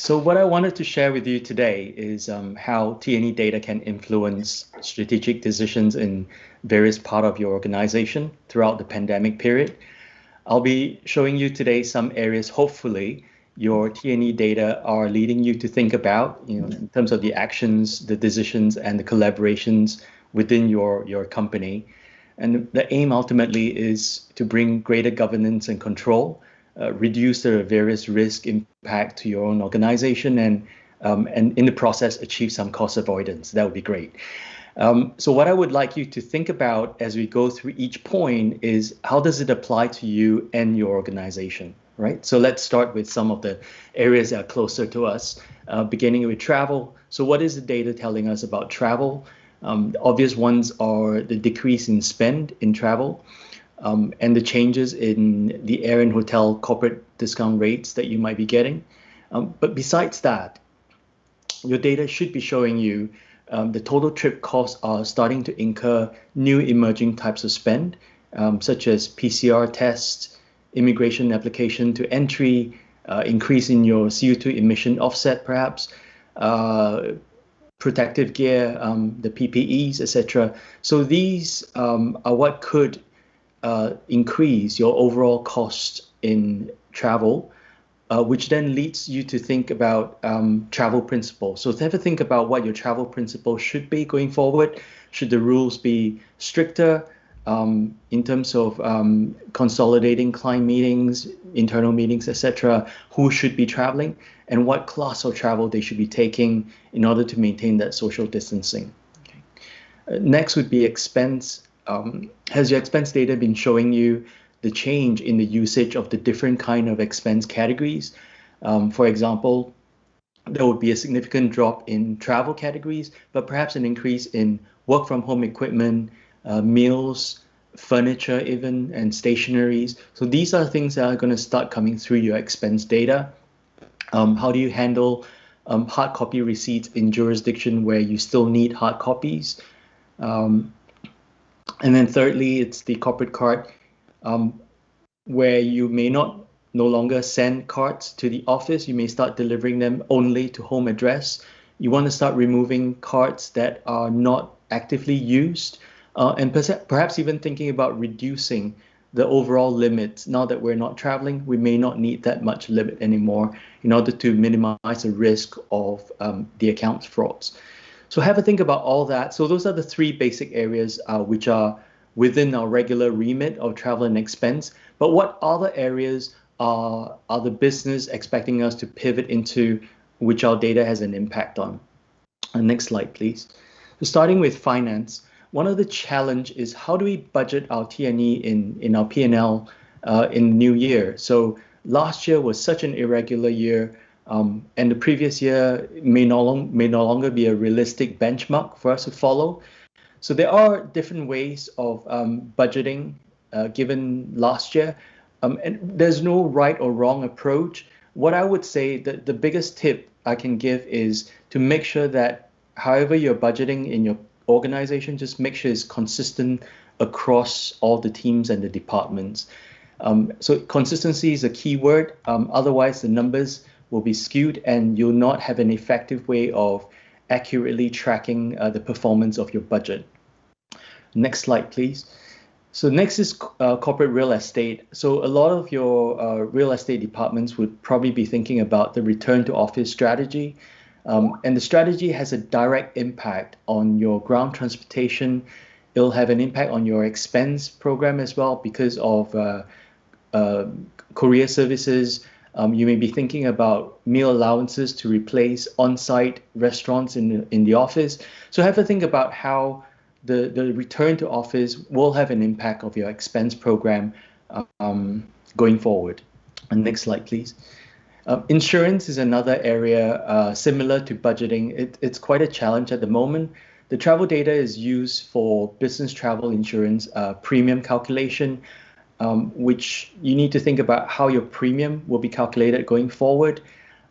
So what I wanted to share with you today is how T&E data can influence strategic decisions in various part of your organization throughout the pandemic period. I'll be showing you today some areas, hopefully, your T&E data are leading you to think about, in terms of the actions, the decisions, and the collaborations within your company. And the aim ultimately is to bring greater governance and control, reduce the various risk impact to your own organization, and in the process achieve some cost avoidance. That would be great. So what I would like you to think about as we go through each point is how does it apply to you and your organization, right? So let's start with some of the areas that are closer to us, beginning with travel. So what is the data telling us about travel? The obvious ones are the decrease in spend in travel, and the changes in the air and hotel corporate discount rates that you might be getting. But besides that, your data should be showing you the total trip costs are starting to incur new emerging types of spend, such as PCR tests, immigration application to entry, increase in your CO2 emission offset perhaps, protective gear, the PPEs, etc. So these are what could increase your overall cost in travel, which then leads you to think about travel principles. So have a think about what your travel principles should be going forward. Should the rules be stricter in terms of consolidating client meetings, internal meetings, etc.? Who should be traveling and what class of travel they should be taking in order to maintain that social distancing? Okay. Next would be expense. Has your expense data been showing you the change in the usage of the different kind of expense categories? For example, there would be a significant drop in travel categories, but perhaps an increase in work from home equipment, meals, furniture even, and stationaries. So these are things that are going to start coming through your expense data. How do you handle hard copy receipts in jurisdiction where you still need hard copies? And then thirdly, it's the corporate card, where you may no longer send cards to the office. You may start delivering them only to home address. You want to start removing cards that are not actively used, and perhaps even thinking about reducing the overall limit. Now that we're not traveling, we may not need that much limit anymore in order to minimize the risk of the account frauds. So have a think about all that. So those are the three basic areas which are within our regular remit of travel and expense. But what other areas are the business expecting us to pivot into, which our data has an impact on? Next slide, please. So starting with finance, one of the challenge is how do we budget our T&E in our P&L in the new year? So last year was such an irregular year, and the previous year may no longer be a realistic benchmark for us to follow. So there are different ways of budgeting given last year, and there's no right or wrong approach. What I would say that the biggest tip I can give is to make sure that however you're budgeting in your organization, just make sure it's consistent across all the teams and the departments. So consistency is a key word. Otherwise, the numbers will be skewed and you'll not have an effective way of accurately tracking the performance of your budget. Next slide, please. So next is corporate real estate. So a lot of your real estate departments would probably be thinking about the return to office strategy. And the strategy has a direct impact on your ground transportation. It'll have an impact on your expense program as well because of courier services. You may be thinking about meal allowances to replace on-site restaurants in the office. So have a think about how the return to office will have an impact of your expense program going forward. And next slide, please. Insurance is another area similar to budgeting. It's quite a challenge at the moment. The travel data is used for business travel insurance premium calculation, which you need to think about how your premium will be calculated going forward.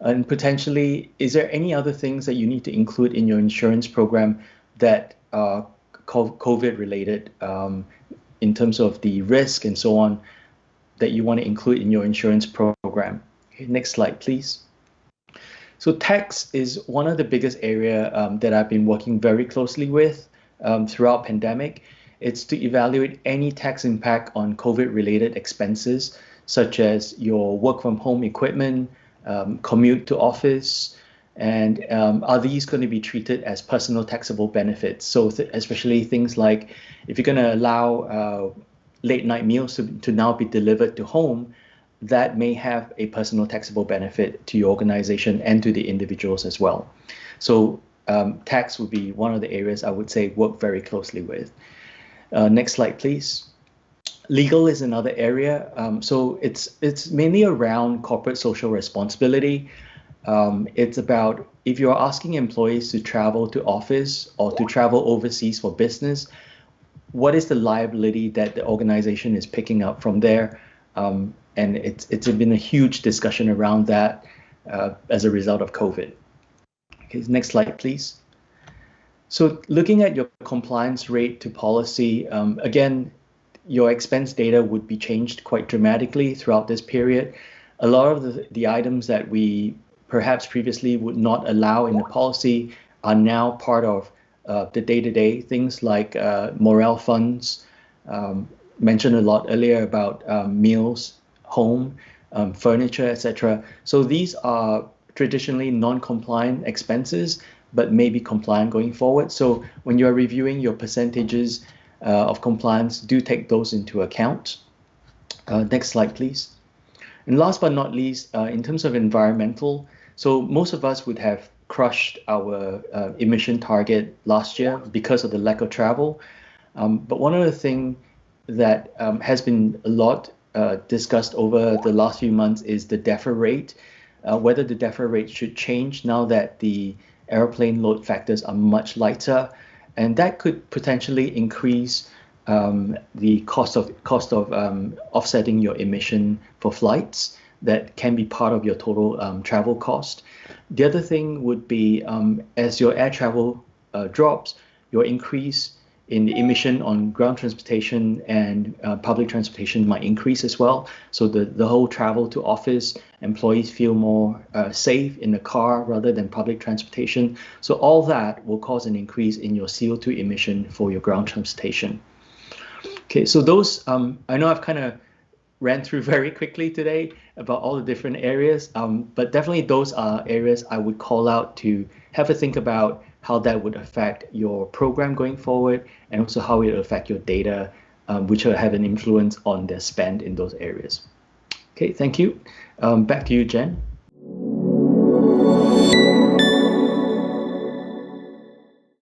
And potentially, is there any other things that you need to include in your insurance program that are COVID related in terms of the risk and so on that you want to include in your insurance program? Okay, next slide, please. So tax is one of the biggest area that I've been working very closely with throughout pandemic. It's to evaluate any tax impact on COVID-related expenses, such as your work from home equipment, commute to office, and are these going to be treated as personal taxable benefits? So especially things like if you're going to allow late night meals to now be delivered to home, that may have a personal taxable benefit to your organization and to the individuals as well. So tax would be one of the areas I would say work very closely with. Next slide, please. Legal is another area. So it's mainly around corporate social responsibility. It's about if you're asking employees to travel to office or to travel overseas for business, what is the liability that the organization is picking up from there? And it's been a huge discussion around that as a result of COVID. Okay, next slide, please. So looking at your compliance rate to policy, again, your expense data would be changed quite dramatically throughout this period. A lot of the items that we perhaps previously would not allow in the policy are now part of the day-to-day things like morale funds, mentioned a lot earlier about meals, home, furniture, etc. So these are traditionally non-compliant expenses, but may be compliant going forward. So when you're reviewing your percentages of compliance, do take those into account. Next slide, please. And last but not least, in terms of environmental, so most of us would have crushed our emission target last year because of the lack of travel. But one of the things that has been a lot discussed over the last few months is the defer rate, whether the defer rate should change now that the airplane load factors are much lighter, and that could potentially increase the cost of offsetting your emission for flights that can be part of your total travel cost. The other thing would be as your air travel drops, your increase in the emission on ground transportation and public transportation might increase as well. So the whole travel to office, employees feel more safe in the car rather than public transportation. So all that will cause an increase in your CO2 emission for your ground transportation. Okay, so those, I know I've kind of ran through very quickly today about all the different areas, but definitely those are areas I would call out to have a think about how that would affect your program going forward, and also how it will affect your data, which will have an influence on the spend in those areas. Okay, thank you. Back to you, Jen.